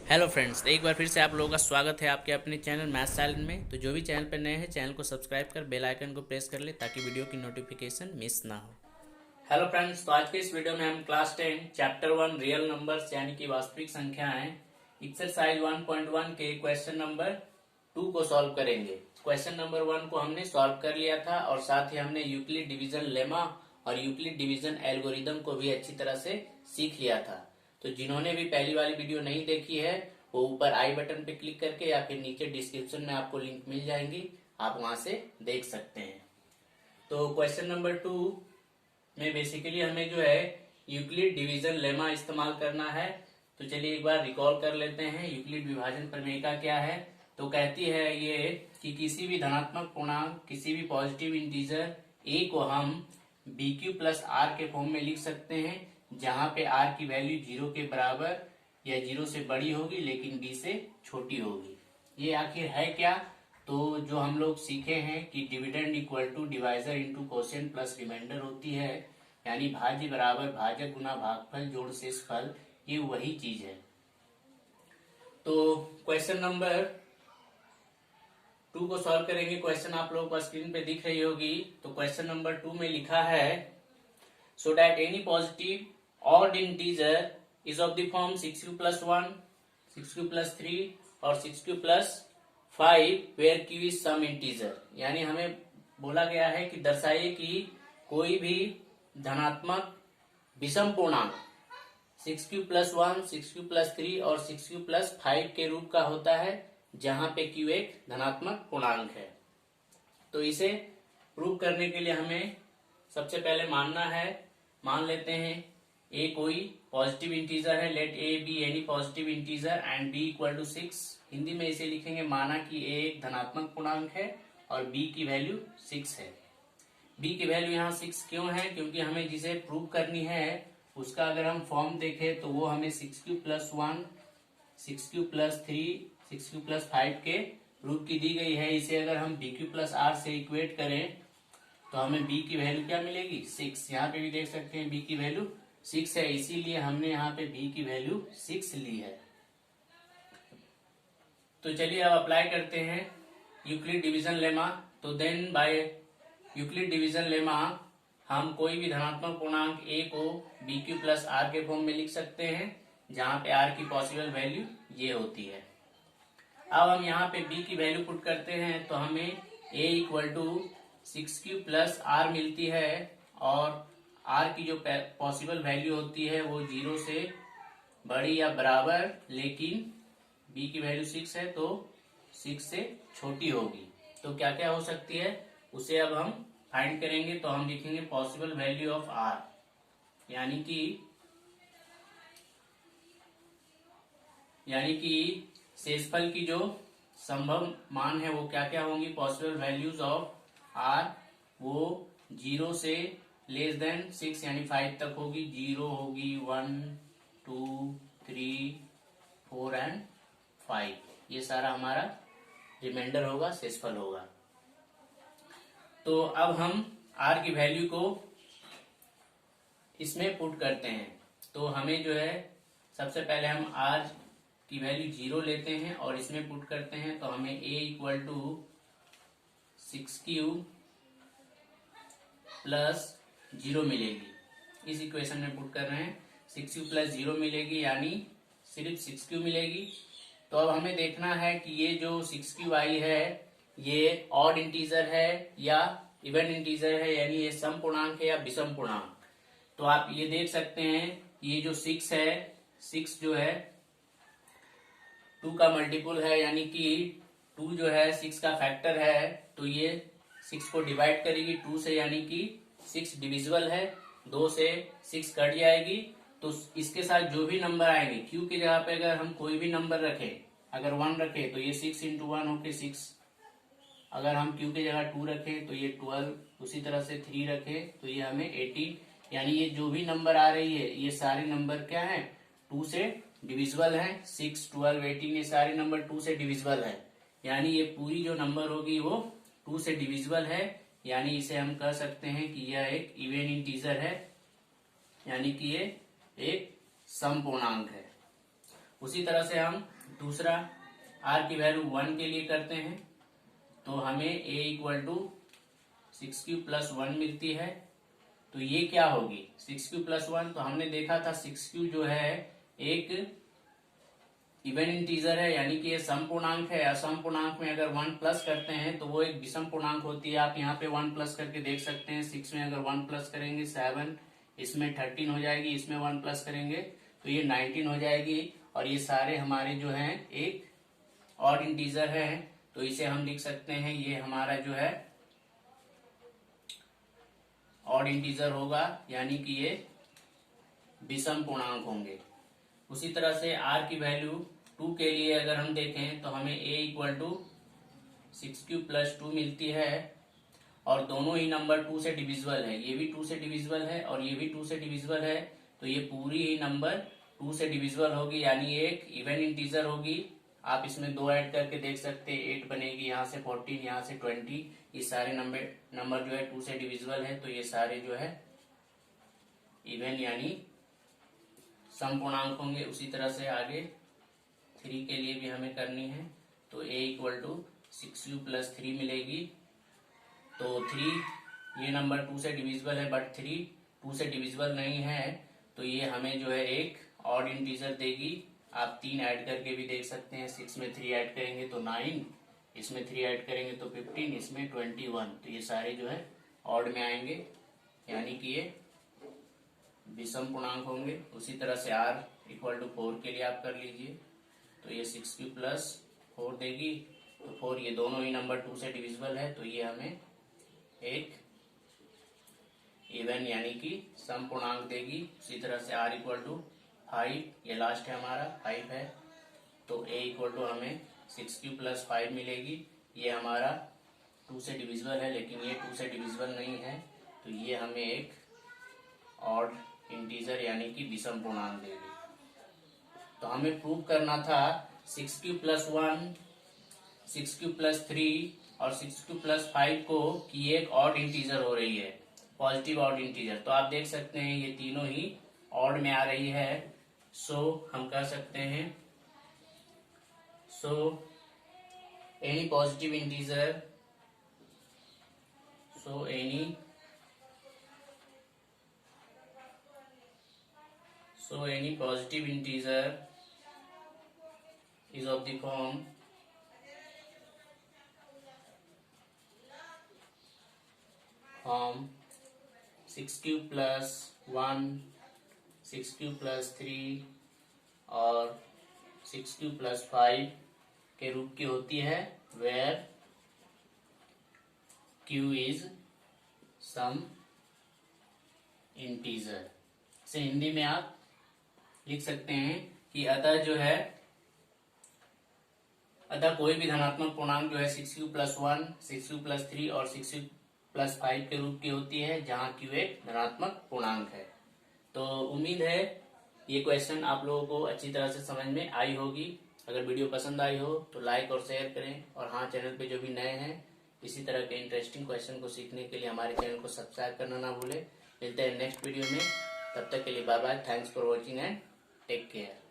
Hello friends, एक बार फिर से आप लोगों का स्वागत है आपके अपने चैनल मैथ साइलेंट में। तो जो भी चैनल पर नए हैं, चैनल को सब्सक्राइब कर बेल आइकन को प्रेस कर ले ताकि वीडियो की नोटिफिकेशन मिस ना हो। हेलो फ्रेंड्स, तो आज के इस वीडियो में हम क्लास 10 चैप्टर 1 रियल नंबर्स यानी कि वास्तविक संख्याएं एक्सरसाइज 1.1 के क्वेश्चन नंबर 2 को सॉल्व करेंगे। क्वेश्चन नंबर 1 को हमने सॉल्व कर लिया था और साथ ही हमने यूक्लिड डिवीजन लेमा और यूक्लिड डिवीजन एल्गोरिदम को भी अच्छी तरह से सीख लिया था। तो जिन्होंने भी पहली वाली वीडियो नहीं देखी है, वो ऊपर आई बटन पे क्लिक करके या फिर नीचे डिस्क्रिप्शन में आपको लिंक मिल जाएंगी, आप वहां से देख सकते हैं। तो क्वेश्चन नंबर 2 में बेसिकली हमें जो है यूक्लिड डिवीजन लेमा इस्तेमाल करना है। तो चलिए एक बार रिकॉल कर लेते हैं यूक्लिड विभाजन प्रमेय क्या है। तो कहती है ये कि किसी भी धनात्मक पूर्णांक, किसी भी पॉजिटिव इंटीजर ए को हम बी क्यू प्लस आर के फॉर्म में लिख सकते हैं, जहां पे आर की वैल्यू 0 के बराबर या 0 से बड़ी होगी लेकिन बी से छोटी होगी। ये आखिर है क्या? तो जो हम लोग सीखे हैं कि dividend equal to divisor into quotient plus remainder होती है, यानी भाज्य बराबर भाजक गुना भागफल जोड़ शेषफल, ये वही चीज है। तो क्वेश्चन नंबर 2 को सॉल्व करेंगे। क्वेश्चन आप लोगों को स्क्रीन पे दिख रही होगी। तो क्वेश्चन नंबर 2 में लिखा है so that any positive odd integer is of the form 6q plus 1, 6q plus 3 और 6q plus 5 where q is some integer. यानी हमें बोला गया है कि दर्शाइए कि कोई भी धनात्मक विषम पूर्णांक 6q प्लस 1, 6q प्लस 3 और 6q प्लस 5 के रूप का होता है, जहां पे q एक धनात्मक पूर्णांक है। तो इसे प्रूव करने के लिए हमें सबसे पहले मान लेते हैं a कोई पॉजिटिव इंटीजर है। Let a be any positive integer and b equal to 6। Hindi में इसे लिखेंगे माना कि a एक धनात्मक पूर्णांक है और b की वैल्यू 6 है। b की वैल्यू यहाँ 6 क्यों है? क्योंकि हमें जिसे प्रूव करनी है उसका अगर हम फॉर्म देखें तो वो हमें 6q plus 1, 6q plus 3, 6q plus 5 के रूप की दी गई है। इसे अगर हम bq प्लस r से इक्वेट करें तो हमें b की वैल्यू क्या मिलेगी? 6। यहाँ पे भी देख सकते हैं b की वैल्यू 6 है, इसीलिए हमने यहाँ पे b की वैल्यू 6 ली है। तो चलिए अब अप्लाई करते हैं यूक्लिड डिवीजन लेमा। तो then by Euclid division lemma हम कोई भी धनात्मक पूर्णांक a को बी क्यू प्लस आर के फॉर्म में लिख सकते हैं, जहां पे r की पॉसिबल वैल्यू ये होती है। अब हम यहाँ पे b की वैल्यू पुट करते हैं तो हमें a equal to 6q plus R मिलती है और r की जो पॉसिबल वैल्यू होती है वो 0 से बड़ी या बराबर, लेकिन b की वैल्यू 6 है तो 6 से छोटी होगी। तो क्या क्या हो सकती है उसे अब हम फाइंड करेंगे। तो हम लिखेंगे पॉसिबल वैल्यू ऑफ r, यानी कि शेषफल की जो संभव मान है वो क्या क्या होंगी। पॉसिबल वैल्यूज ऑफ r वो 0 से लेस देन 6 यानी 5 तक होगी। 0 होगी, 1, 2, 3, 4 एंड 5, ये सारा हमारा रिमाइंडर होगा, शेषफल होगा। तो अब हम r की वैल्यू को इसमें पुट करते हैं। तो हमें जो है सबसे पहले हम r की वैल्यू 0 लेते हैं और इसमें पुट करते हैं। तो हमें a equal to 6q plus 0 मिलेगी। इस इक्वेशन में पुट कर रहे हैं, 6q प्लस 0 मिलेगी यानी सिर्फ 6q मिलेगी। तो अब हमें देखना है कि ये जो 6q आई है ये ऑड इंटीजर है या इवन इंटीजर है, यानी ये सम पूर्णांक है या विषम पूर्णांक। तो आप ये देख सकते हैं ये जो 6 है, 6 जो है 2 का मल्टीपल है, यानी कि 2 जो है 6 का फैक्टर है। तो ये 6 को डिवाइड करेगी 2 से, यानी कि 6 डिविजिबल है, 2 से 6 कट जाएगी। तो इसके साथ जो भी नंबर आएंगे, क्यू की जगह पे अगर हम कोई भी नंबर रखें, अगर 1 रखें तो ये 6 इंटू 1 होके 6, अगर हम क्यू की जगह 2 रखें तो ये 12, उसी तरह से 3 रखें तो ये हमें 18, यानी ये जो भी नंबर आ रही है ये सारे नंबर क्या है 2 से डिविजिबल है। 6, 12, 18 ये सारे नंबर 2 से डिविजिबल है, यानी ये पूरी जो नंबर होगी वो 2 से डिविजिबल है, यानी इसे हम कह सकते हैं कि यह एक इवन इंटीजर है, यानी कि ये एक सम पूर्णांक है। उसी तरह से हम दूसरा आर की वैल्यू 1 के लिए करते हैं तो हमें a equal to 6q plus 1 मिलती है। तो ये क्या होगी 6q प्लस 1, तो हमने देखा था 6q जो है एक इवन इंटीजर है, यानी कि ये सम पूर्णांक है। असम पूर्णांक में अगर 1 प्लस करते हैं तो वो एक विषम पूर्णांक होती है। आप यहाँ पे 1 प्लस करके देख सकते हैं। 6 में अगर 1 प्लस करेंगे 7, इसमें 13 हो जाएगी, इसमें 1 प्लस करेंगे तो ये 19 हो जाएगी। और ये सारे हमारे जो हैं एक ऑड इंटीजर है, तो इसे हम लिख सकते हैं ये हमारा जो है ऑड इंटीजर होगा, यानी कि ये विषम पूर्णांक होंगे। उसी तरह से r की वैल्यू 2 के लिए अगर हम देखें तो हमें a equal to 6q plus 2 मिलती है। और दोनों ही नंबर 2 से डिविजिबल है, ये भी 2 से डिविजिबल है और ये भी 2 से डिविजिबल है। तो ये पूरी ही नंबर 2 से डिविजिबल होगी, यानी एक इवन इंटीजर होगी। आप इसमें 2 ऐड करके देख सकते हैं, 8 बनेगी, यहाँ से 14, यहाँ से 20। ये सारे नंबर जो है 2 से डिविजिबल है, तो ये सारे जो है इवन यानी सम पूर्णांक होंगे। उसी तरह से आगे 3 के लिए भी हमें करनी है, तो a equal to 6u plus 3 मिलेगी। तो 3 ये नंबर 2 से डिविजिबल है, बट 3 2 से डिविजिबल नहीं है, तो ये हमें जो है एक ऑड इंटीजर देगी। आप 3 ऐड करके भी देख सकते हैं। 6 में 3 ऐड करेंगे तो 9, इसमें 3 ऐड करेंगे तो 15, इसमें 21। तो ये सारे जो है ऑड में आएंगे, यानी कि ये विषम पूर्णांक होंगे। उसी तरह से r इक्वल टू 4 के लिए आप कर लीजिए, तो ये 6q प्लस 4 देगी। तो 4 ये दोनों ही नंबर 2 से डिविजिबल है, तो ये हमें एक इवन यानी कि सम पूर्णांक देगी। उसी तरह से r इक्वल टू 5, ये लास्ट है हमारा 5 है, तो a इक्वल टू हमें 6q प्लस 5 मिलेगी। ये हमारा 2 से डिविजिबल है, लेकिन ये 2 से डिविजिबल नहीं है, तो ये हमें एक ऑड इंटीजर यानी कि विषम पूर्णांक देगी। तो हमें प्रूव करना था 6q प्लस 1, 6q प्लस 3 और 6q प्लस 5 को कि एक ऑड इंटीजर हो रही है, पॉजिटिव ऑड इंटीजर। तो आप देख सकते हैं ये तीनों ही ऑड में आ रही है। सो हम कह सकते हैं any positive integer, any positive integer is of the form 6q plus 1, 6q plus 3 और 6q plus 5 के रूप की होती है, where q is some integer। इसे हिंदी में आप लिख सकते हैं कि अतः कोई भी धनात्मक पूर्णांक जो है 6q प्लस 1, 6q प्लस 3 और 6q प्लस 5 के रूप की होती है, जहां q एक धनात्मक पूर्णांक है। तो उम्मीद है ये क्वेश्चन आप लोगों को अच्छी तरह से समझ में आई होगी। अगर वीडियो पसंद आई हो तो लाइक और शेयर करें, और हाँ, चैनल पे जो भी नए हैं इसी तरह के इंटरेस्टिंग क्वेश्चन को सीखने के लिए हमारे चैनल को सब्सक्राइब करना ना भूलें। मिलते हैं नेक्स्ट वीडियो में, तब तक के लिए bye bye. Thanks for watching and take care.